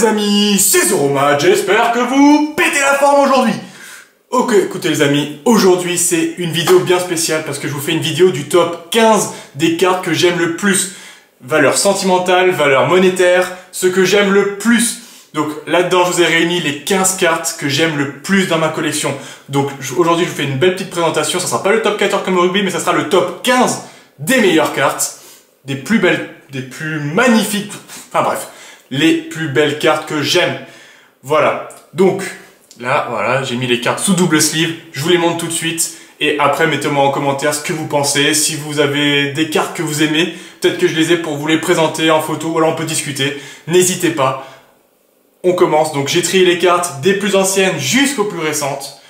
les amis, c'est Zoroma, j'espère que vous pétez la forme aujourd'hui. Ok, écoutez les amis, aujourd'hui c'est une vidéo bien spéciale parce que je vous fais une vidéo du top 15 des cartes que j'aime le plus. Valeur sentimentale, valeur monétaire, ce que j'aime le plus. Donc là-dedans, je vous ai réuni les 15 cartes que j'aime le plus dans ma collection. Donc aujourd'hui, je vous fais une belle petite présentation. Ça sera pas le top 14 comme au rugby, mais ça sera le top 15 des meilleures cartes, des plus belles, des plus magnifiques, enfin bref, les plus belles cartes que j'aime. Voilà. Donc là, voilà, j'ai mis les cartes sous double sleeve. Je vous les montre tout de suite. Et après, mettez-moi en commentaire ce que vous pensez. Si vous avez des cartes que vous aimez, peut-être que je les ai pour vous les présenter en photo. Ou alors on peut discuter. N'hésitez pas. On commence. Donc j'ai trié les cartes des plus anciennes jusqu'aux plus récentes.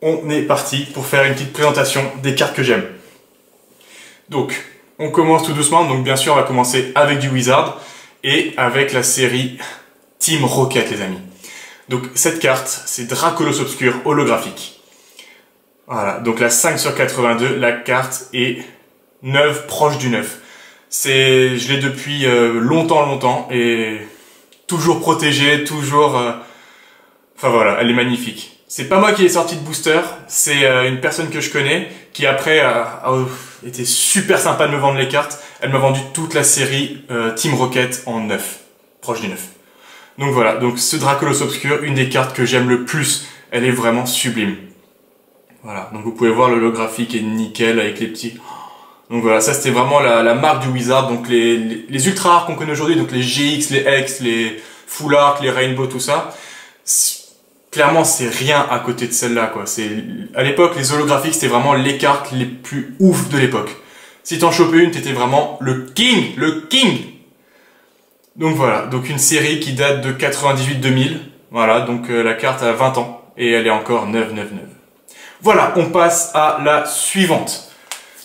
On est parti pour faire une petite présentation des cartes que j'aime. Donc, on commence tout doucement. Donc bien sûr, on va commencer avec du Wizard. Et avec la série Team Rocket, les amis. Donc cette carte, c'est Dracolos Obscur holographique. Voilà, donc la 5 sur 82, la carte est neuve, proche du neuf. Je l'ai depuis longtemps et toujours protégée, toujours... Enfin voilà, elle est magnifique. C'est pas moi qui l'ai sorti de booster, c'est une personne que je connais qui après a été super sympa de me vendre les cartes. Elle m'a vendu toute la série Team Rocket en neuf, proche du neuf. Donc voilà, donc ce Dracolos Obscur, une des cartes que j'aime le plus, elle est vraiment sublime. Voilà, donc vous pouvez voir l'holographique est nickel avec les petits... Donc voilà, ça c'était vraiment la marque du Wizard, donc les ultra rares qu'on connaît aujourd'hui, donc les GX, les X, les Full Art, les Rainbow, tout ça, clairement c'est rien à côté de celle-là, quoi. À l'époque, les holographiques c'était vraiment les cartes les plus ouf de l'époque. Si t'en chopais une, t'étais vraiment le king. Donc voilà, donc une série qui date de 98-2000, voilà, donc la carte a 20 ans, et elle est encore neuve. Voilà, on passe à la suivante.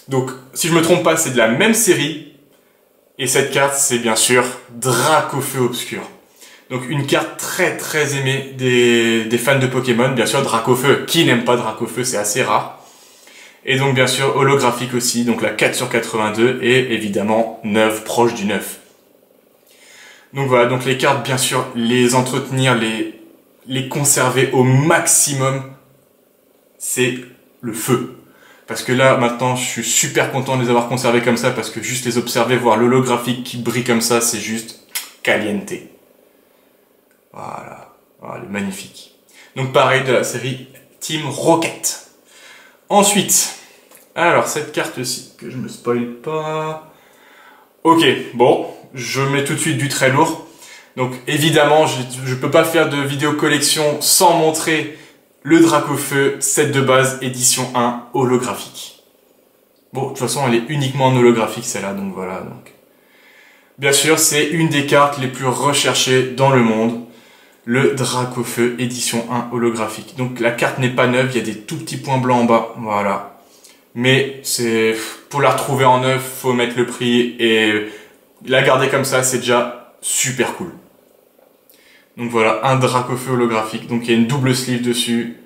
Donc, si je me trompe pas, c'est de la même série. Et cette carte, c'est bien sûr Dracofeu Obscur. Donc, une carte très aimée des fans de Pokémon. Bien sûr, Dracofeu. Qui n'aime pas Dracofeu? C'est assez rare. Et donc, bien sûr, holographique aussi. Donc, la 4 sur 82 et évidemment neuve, proche du 9. Donc voilà, donc les cartes, bien sûr, les entretenir, les conserver au maximum. C'est le feu. Parce que là, maintenant, je suis super content de les avoir conservés comme ça, parce que juste les observer, voir l'holographique qui brille comme ça, c'est juste caliente. Voilà. Voilà, magnifique. Donc pareil de la série Team Rocket. Ensuite, alors cette carte-ci, que je me spoil pas... Ok, bon, je mets tout de suite du très lourd. Donc évidemment, je peux pas faire de vidéo collection sans montrer... le Dracofeu, set de base, édition 1, holographique. Bon, de toute façon, elle est uniquement en holographique, celle-là, donc voilà. Donc. Bien sûr, c'est une des cartes les plus recherchées dans le monde. Le Dracofeu, édition 1, holographique. Donc la carte n'est pas neuve, il y a des tout petits points blancs en bas, voilà. Mais pour la retrouver en neuf, faut mettre le prix, et la garder comme ça, c'est déjà super cool. Donc voilà, un Dracofeu holographique. Donc il y a une double sleeve dessus.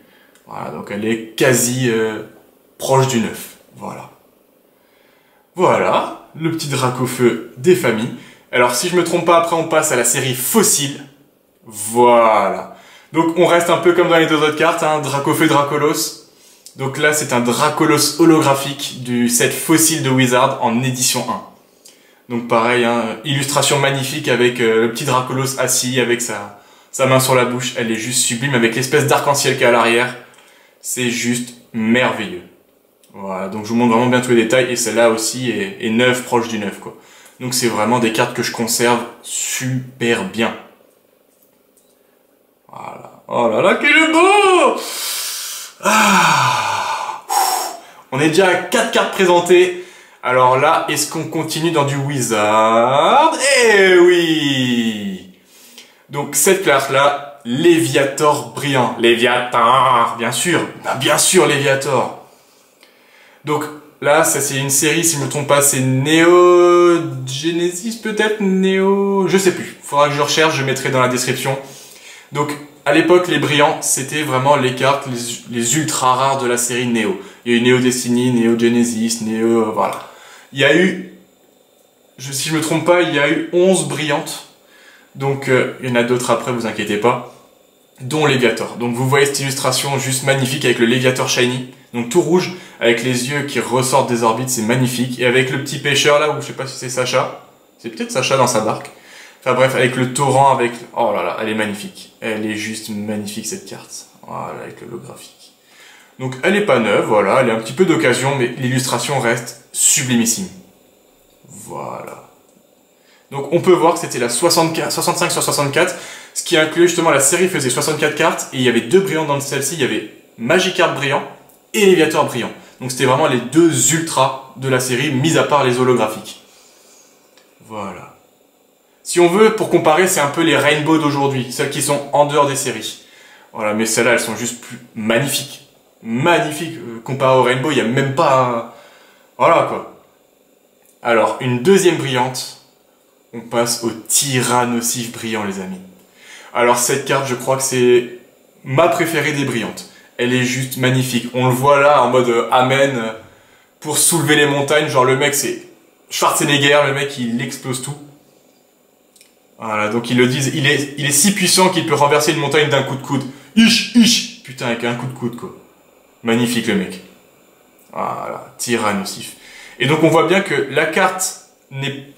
Voilà, donc elle est quasi proche du neuf. Voilà. Voilà, le petit Dracofeu des familles. Alors si je me trompe pas, après on passe à la série Fossile. Voilà. Donc on reste un peu comme dans les deux autres cartes, hein, Dracofeu, Dracolos. Donc là c'est un Dracolos holographique du set Fossile de Wizard en édition 1. Donc pareil, hein, illustration magnifique avec le petit Dracolos assis avec sa main sur la bouche. Elle est juste sublime avec l'espèce d'arc-en-ciel qu'il y a à l'arrière. C'est juste merveilleux. Voilà, donc je vous montre vraiment bien tous les détails. Et celle-là aussi est neuve, proche du neuf, quoi. Donc c'est vraiment des cartes que je conserve super bien. Voilà. Oh là là, quel est beau! Ah. On est déjà à 4 cartes présentées. Alors là, est-ce qu'on continue dans du Wizard? Eh oui! Donc cette carte-là, Léviator brillant. Léviator, bien sûr. Bah, bien sûr, Léviator. Donc là, ça c'est une série, si je ne me trompe pas, c'est Neo Genesis peut-être? Je sais plus. Faudra que je recherche, je mettrai dans la description. Donc à l'époque, les brillants, c'était vraiment les cartes, les ultra rares de la série Neo. Il y a eu Neo Destiny, Neo Genesis, Neo... voilà. Il y a eu, si je me trompe pas, il y a eu 11 brillantes. Donc il y en a d'autres après, vous inquiétez pas. Dont Léviator. Donc vous voyez cette illustration juste magnifique avec le Léviator shiny. Donc tout rouge, avec les yeux qui ressortent des orbites, c'est magnifique. Et avec le petit pêcheur là, où je sais pas si c'est Sacha. C'est peut-être Sacha dans sa barque. Enfin bref, avec le torrent, avec... Oh là là, elle est magnifique. Elle est juste magnifique cette carte. Voilà, avec le holographique. Donc elle est pas neuve, voilà, elle est un petit peu d'occasion, mais l'illustration reste sublimissime. Voilà. Donc on peut voir que c'était la 65 sur 64, ce qui inclut justement la série faisait 64 cartes, et il y avait deux brillants dans celle-ci, il y avait Magikarp brillant et Léviator brillant. Donc c'était vraiment les deux ultras de la série, mis à part les holographiques. Voilà. Si on veut, pour comparer, c'est un peu les Rainbow d'aujourd'hui, celles qui sont en dehors des séries. Voilà, mais celles-là, elles sont juste plus magnifiques. Magnifiques. Comparé au Rainbow, il n'y a même pas... Voilà, quoi. Alors, une deuxième brillante. On passe au Tyrannosif brillant, les amis. Alors, cette carte, je crois que c'est ma préférée des brillantes. Elle est juste magnifique. On le voit là, en mode Amen, pour soulever les montagnes. Genre, le mec, c'est Schwarzenegger, le mec, il explose tout. Voilà, donc ils le disent, il est si puissant qu'il peut renverser une montagne d'un coup de coude. Ish. Putain, avec un coup de coude, quoi. Magnifique, le mec. Voilà, Tyrannosif. Et donc, on voit bien que la carte n'est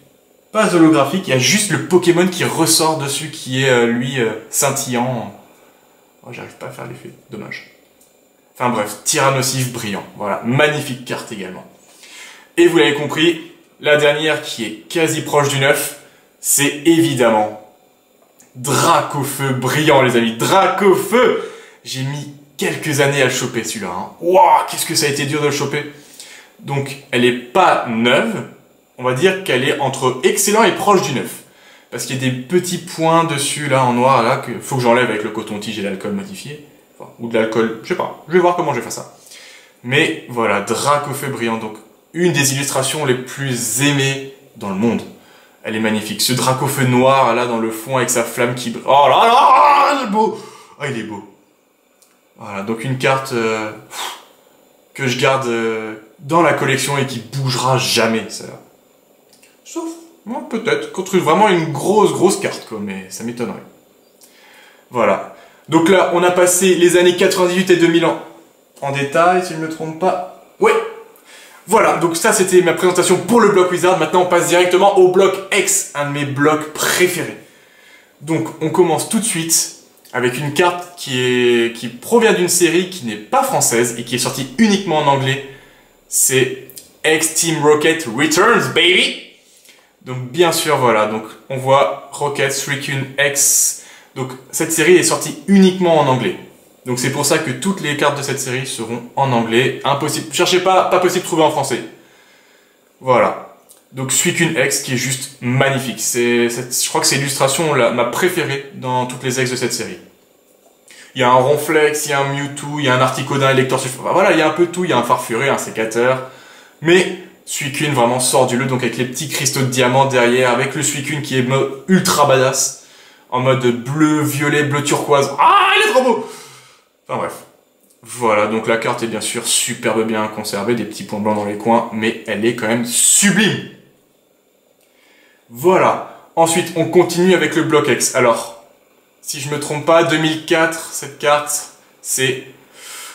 pas holographique, il y a juste le Pokémon qui ressort dessus, qui est, lui, scintillant. Oh, j'arrive pas à faire l'effet, dommage. Enfin bref, Tyrannosif brillant. Voilà, magnifique carte également. Et vous l'avez compris, la dernière qui est quasi proche du 9, c'est évidemment Dracofeu brillant, les amis. Dracofeu! J'ai mis quelques années à le choper, celui-là. Hein. Waouh, qu'est-ce que ça a été dur de le choper. Donc, elle est pas neuve. On va dire qu'elle est entre excellent et proche du 9. Parce qu'il y a des petits points dessus, là, en noir, là, que faut que j'enlève avec le coton-tige et l'alcool modifié. Enfin, ou de l'alcool, je sais pas. Je vais voir comment je vais faire ça. Mais, voilà, Dracofeu brillant. Donc, une des illustrations les plus aimées dans le monde. Elle est magnifique. Ce Dracofeu noir, là, dans le fond, avec sa flamme qui... Oh là là, il est beau. Oh, il est beau. Voilà, donc une carte que je garde dans la collection et qui bougera jamais, celle-là. Sauf, bon, peut-être, contre vraiment une grosse carte, quoi, mais ça m'étonnerait. Voilà. Donc là, on a passé les années 98 et 2000 en détail, si je ne me trompe pas. Ouais. Voilà, donc ça c'était ma présentation pour le bloc Wizard. Maintenant on passe directement au bloc X, un de mes blocs préférés. Donc on commence tout de suite avec une carte qui provient d'une série qui n'est pas française et qui est sortie uniquement en anglais. C'est X Team Rocket Returns, baby! Donc bien sûr, voilà, donc on voit Rocket, Suicune, X. Donc cette série est sortie uniquement en anglais. Donc c'est pour ça que toutes les cartes de cette série seront en anglais. Impossible, cherchez pas possible de trouver en français. Voilà. Donc Suicune X qui est juste magnifique. Je crois que c'est l'illustration ma préférée dans toutes les X de cette série. Il y a un Ronflex, il y a un Mewtwo, il y a un Articodin, Elector, enfin, voilà, il y a un peu tout, il y a un Farfuré, un sécateur. Mais Suicune vraiment sort du lot, donc avec les petits cristaux de diamant derrière, avec le Suicune qui est ultra badass, en mode bleu, violet, bleu turquoise. Ah, il est trop beau! Enfin bref. Voilà, donc la carte est bien sûr superbe bien conservée, des petits points blancs dans les coins, mais elle est quand même sublime. Voilà. Ensuite, on continue avec le bloc X. Alors, si je me trompe pas, 2004, cette carte, c'est...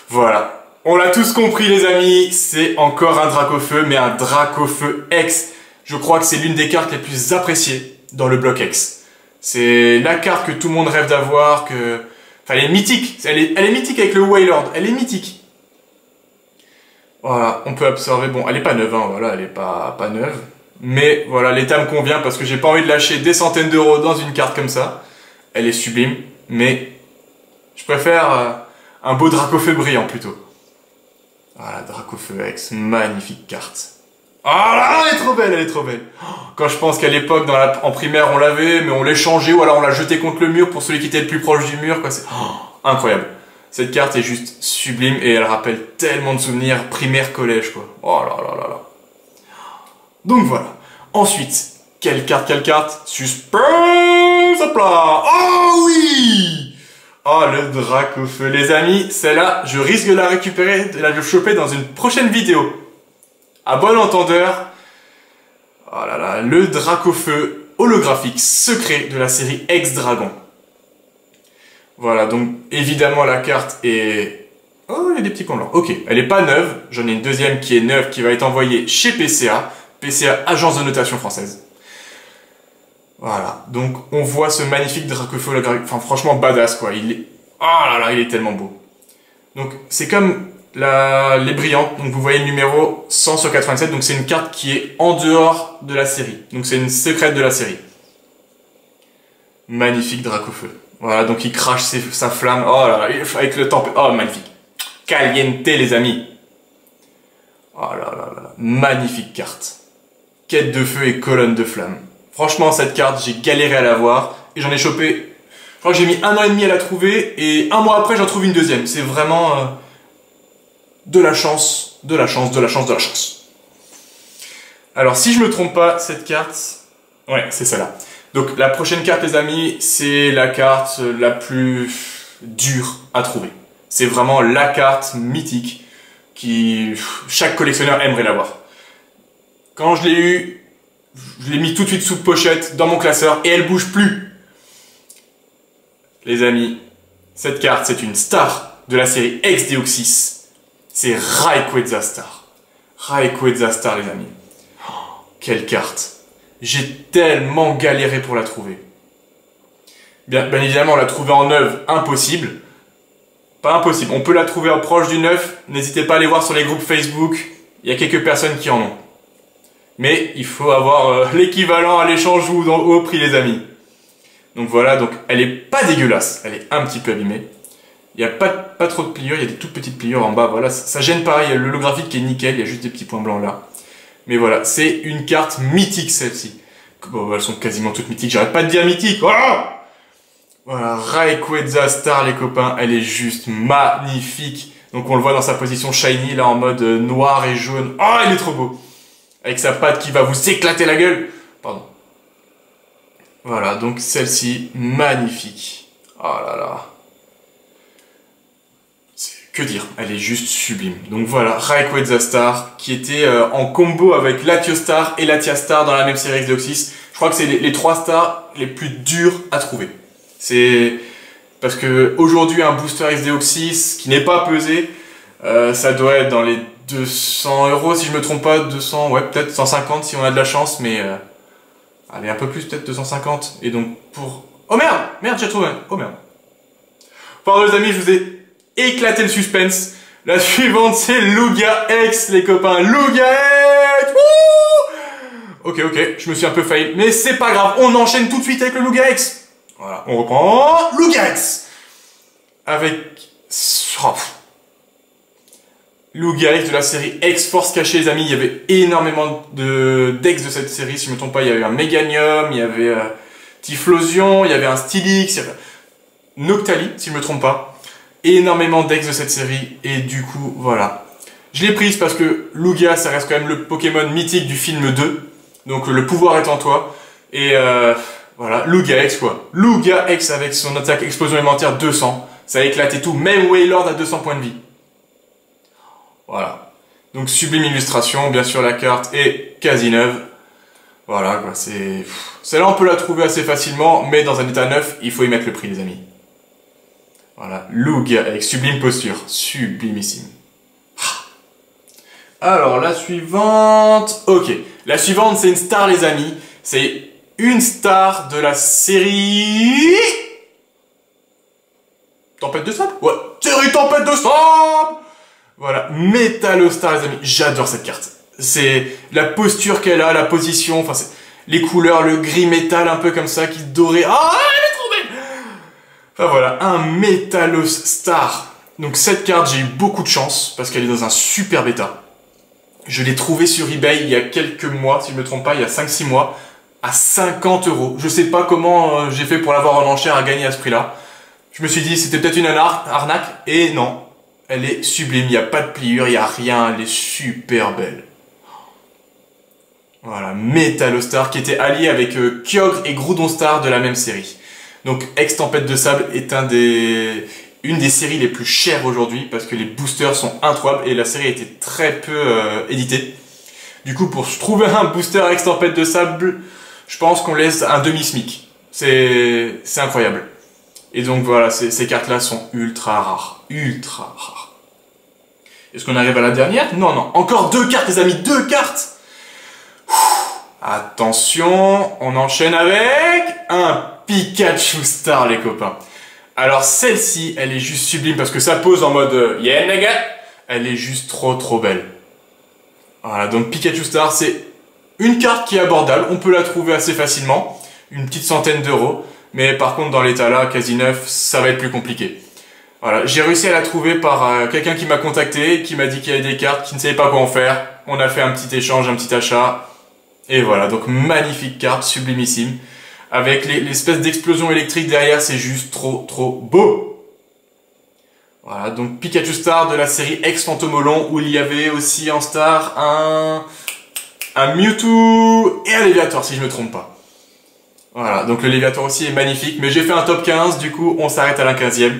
Voilà. On l'a tous compris les amis, c'est encore un Dracofeu, mais un Dracofeu X. Je crois que c'est l'une des cartes les plus appréciées dans le bloc X. C'est la carte que tout le monde rêve d'avoir, que... Enfin, elle est mythique. Elle est mythique avec le Wailord. Elle est mythique. Voilà, on peut observer. Bon, elle est pas neuve, hein, voilà, elle est pas neuve. Mais voilà, l'état me convient parce que j'ai pas envie de lâcher des centaines d'euros dans une carte comme ça. Elle est sublime, mais je préfère un beau Dracofeu brillant plutôt. Voilà, Dracofeu X, magnifique carte. Ah là, elle est trop belle, elle est trop belle. Quand je pense qu'à l'époque, en primaire, on l'avait, mais on l'échangeait ou alors on l'a jeté contre le mur pour celui qui était le plus proche du mur, quoi. C'est incroyable. Cette carte est juste sublime et elle rappelle tellement de souvenirs primaire, collège, quoi. Oh là là là là. Donc voilà. Ensuite, quelle carte? Suspense, hop là. Oh oui! Oh, le Dracofeu. Les amis, celle-là, je risque de la récupérer, de la choper dans une prochaine vidéo. À bon entendeur, oh là là, le Dracofeu holographique secret de la série X-Dragon. Voilà, donc évidemment la carte est... Oh, il y a des petits points blancs. Ok, elle n'est pas neuve. J'en ai une deuxième qui est neuve, qui va être envoyée chez PCA. PCA, Agence de Notation Française. Voilà, donc on voit ce magnifique Dracofeu holographique. Enfin, franchement, badass, quoi. Il est... Oh là là, il est tellement beau. Donc, c'est comme les brillantes. Donc, vous voyez le numéro 100 sur 87. Donc, c'est une carte qui est en dehors de la série. Donc, c'est une secrète de la série. Magnifique Dracofeu. Voilà, donc il crache sa flamme. Oh là là, avec le temps. Oh, magnifique. Caliente, les amis. Oh là là là là. Magnifique carte. Quête de feu et colonne de flamme. Franchement, cette carte, j'ai galéré à l'avoir. Et j'en ai chopé... Je crois que j'ai mis 1 an et demi à la trouver. Et 1 mois après, j'en trouve une deuxième. C'est vraiment... de la chance, de la chance, de la chance, de la chance. Alors, si je me trompe pas, cette carte... Ouais, c'est celle-là. Donc, la prochaine carte, les amis, c'est la carte la plus dure à trouver. C'est vraiment la carte mythique qui... chaque collectionneur aimerait l'avoir. Quand je l'ai eu, je l'ai mis tout de suite sous pochette dans mon classeur et elle bouge plus. Les amis, cette carte, c'est une star de la série X-Deoxys. C'est Rayquaza Star. Rayquaza Star, les amis. Oh, quelle carte. J'ai tellement galéré pour la trouver. Bien évidemment, la trouver en neuf, impossible. Pas impossible. On peut la trouver en proche du neuf. N'hésitez pas à aller voir sur les groupes Facebook. Il y a quelques personnes qui en ont. Mais il faut avoir l'équivalent à l'échange ou au prix, les amis. Donc voilà, donc elle est pas dégueulasse. Elle est un petit peu abîmée. Il n'y a pas trop de pliures, il y a des toutes petites pliures en bas, voilà, ça gêne pas, il y a l'holographique qui est nickel, il y a juste des petits points blancs là. Mais voilà, c'est une carte mythique celle-ci. Bon, elles sont quasiment toutes mythiques, j'arrête pas de dire mythique. Oh, voilà, Rayquaza Star les copains, elle est juste magnifique. Donc on le voit dans sa position shiny là en mode noir et jaune. Oh, il est trop beau. Avec sa patte qui va vous éclater la gueule. Pardon. Voilà, donc celle-ci, magnifique. Oh là là. Que dire, elle est juste sublime. Donc voilà, Rayquaza Star, qui était en combo avec Latiostar et Latiastar dans la même série X-Deoxys. Je crois que c'est les 3 stars les plus durs à trouver. C'est parce que aujourd'hui un booster X-Deoxys qui n'est pas pesé, ça doit être dans les 200 € si je me trompe pas, 200, ouais peut-être 150 si on a de la chance, mais allez un peu plus peut-être 250. Et donc pour... Oh merde, merde j'ai trouvé, oh merde. Pardon les amis, je vous ai éclaté le suspense. La suivante, c'est Lugia X, les copains. Lugia X. Wouh. Ok, je me suis un peu failli, mais c'est pas grave. On enchaîne tout de suite avec le Lugia X. Voilà, on reprend. Lugia X. Avec... Oh. Lugia X de la série X-Force cachée, les amis. Il y avait énormément de decks de cette série. Si je me trompe pas, il y avait un Meganium, il y avait Typhlosion, il y avait un Stylix, il y avait Noctali, si je me trompe pas. Énormément d'ex de cette série et du coup voilà, je l'ai prise parce que Lugia ça reste quand même le Pokémon mythique du film 2, donc le pouvoir est en toi et voilà, Lugia X quoi, Lugia X avec son attaque explosion élémentaire 200, ça a éclaté tout, même Wailord à 200 points de vie. Voilà, donc sublime illustration, bien sûr la carte est quasi neuve, voilà quoi, c'est... Celle-là on peut la trouver assez facilement, mais dans un état neuf, il faut y mettre le prix les amis. Voilà, Lugia avec sublime posture, sublimissime. Alors, la suivante... Ok, la suivante, c'est une star, les amis. C'est une star de la série... Tempête de sable? Ouais, série Tempête de sable. Voilà, Métallostar, les amis. J'adore cette carte. C'est la posture qu'elle a, la position, enfin, c'est les couleurs, le gris métal un peu comme ça, qui doré. Ah, enfin voilà, un Métallostar. Donc cette carte, j'ai eu beaucoup de chance parce qu'elle est dans un super bêta. Je l'ai trouvée sur eBay il y a quelques mois, si je me trompe pas, il y a 5-6 mois, à 50 €. Je sais pas comment j'ai fait pour l'avoir en enchère à gagner à ce prix-là. Je me suis dit c'était peut-être une arnaque, et non. Elle est sublime, il n'y a pas de pliure, il n'y a rien, elle est super belle. Voilà, Métallostar qui était allié avec Kyogre et Groudonstar de la même série. Donc X-Tempête de Sable est une des séries les plus chères aujourd'hui parce que les boosters sont introuvables et la série a été très peu éditée. Du coup, pour trouver un booster X-Tempête de Sable, je pense qu'on laisse un demi-smic. C'est incroyable. Et donc voilà, ces cartes-là sont ultra rares. Ultra rares. Est-ce qu'on arrive à la dernière? Non, non. Encore 2 cartes, les amis. 2 cartes. Attention, on enchaîne avec un Pikachu Star, les copains. Alors celle-ci, elle est juste sublime parce que ça pose en mode yeah, nigga. Elle est juste trop belle. Voilà, donc Pikachu Star, c'est une carte qui est abordable. On peut la trouver assez facilement. Une petite centaine d'euros. Mais par contre, dans l'état là, quasi neuf, ça va être plus compliqué. Voilà, j'ai réussi à la trouver par quelqu'un qui m'a contacté, qui m'a dit qu'il y avait des cartes, qui ne savait pas quoi en faire. On a fait un petit échange, un petit achat. Et voilà, donc magnifique carte, sublimissime. Avec l'espèce d'explosion électrique derrière, c'est juste trop beau. Voilà, donc Pikachu Star de la série Ex-Fantomolon, où il y avait aussi en star un Mewtwo et un Léviator, si je me trompe pas. Voilà, donc le Léviator aussi est magnifique, mais j'ai fait un top 15, du coup on s'arrête à la 15e.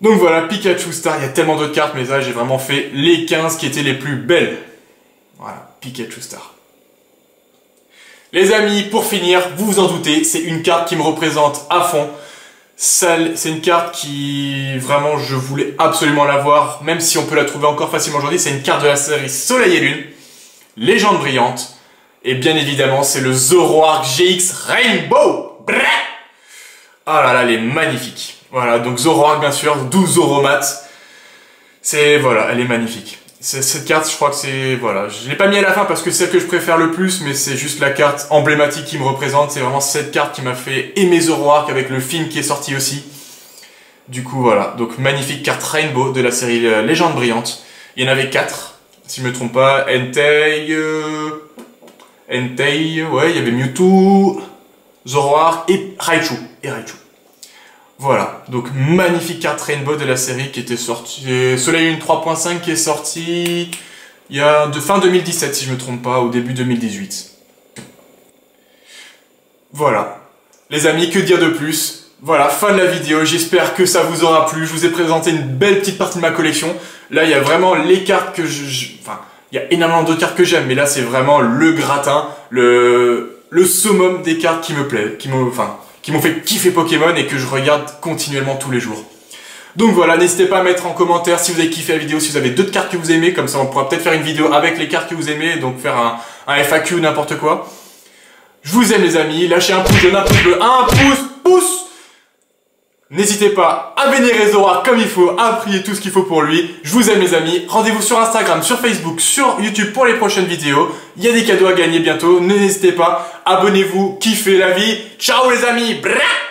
Donc voilà, Pikachu Star, il y a tellement d'autres cartes, mais là j'ai vraiment fait les 15 qui étaient les plus belles. Voilà, Pikachu Star. Les amis, pour finir, vous vous en doutez, c'est une carte qui me représente à fond. C'est une carte qui, vraiment, je voulais absolument l'avoir, même si on peut la trouver encore facilement aujourd'hui. C'est une carte de la série Soleil et Lune, Légende brillante. Et bien évidemment, c'est le Zoroark GX Rainbow. Brrr. Ah là là, elle est magnifique. Voilà, donc Zoroark bien sûr, 12 Zoromat. Voilà, elle est magnifique. Cette carte, je crois que c'est... Voilà, je l'ai pas mis à la fin parce que c'est celle que je préfère le plus, mais c'est juste la carte emblématique qui me représente. C'est vraiment cette carte qui m'a fait aimer Zoroark avec le film qui est sorti aussi. Du coup, voilà. Donc, magnifique carte Rainbow de la série Légende brillante. Il y en avait 4, si je me trompe pas. Entei, ouais, il y avait Mewtwo, Zoroark et Raichu. Voilà, donc magnifique carte Rainbow de la série qui était sortie... Soleil Lune 3.5 qui est sorti il y a fin 2017 si je me trompe pas, au début 2018. Voilà. Les amis, que dire de plus? Voilà, fin de la vidéo, j'espère que ça vous aura plu. Je vous ai présenté une belle petite partie de ma collection. Là, il y a vraiment les cartes que enfin, il y a énormément d'autres cartes que j'aime, mais là, c'est vraiment le gratin, le summum des cartes qui me plaît, qui m'ont fait kiffer Pokémon et que je regarde continuellement tous les jours. Donc voilà, n'hésitez pas à mettre en commentaire si vous avez kiffé la vidéo, si vous avez d'autres cartes que vous aimez, comme ça on pourra peut-être faire une vidéo avec les cartes que vous aimez, donc faire un FAQ ou n'importe quoi. Je vous aime les amis, lâchez un pouce jaune, un pouce bleu, un pouce. N'hésitez pas à vénérer Zoroark comme il faut, à prier tout ce qu'il faut pour lui. Je vous aime les amis, rendez-vous sur Instagram, sur Facebook, sur YouTube pour les prochaines vidéos. Il y a des cadeaux à gagner bientôt, n'hésitez pas, abonnez-vous, kiffez la vie. Ciao les amis. Brrr.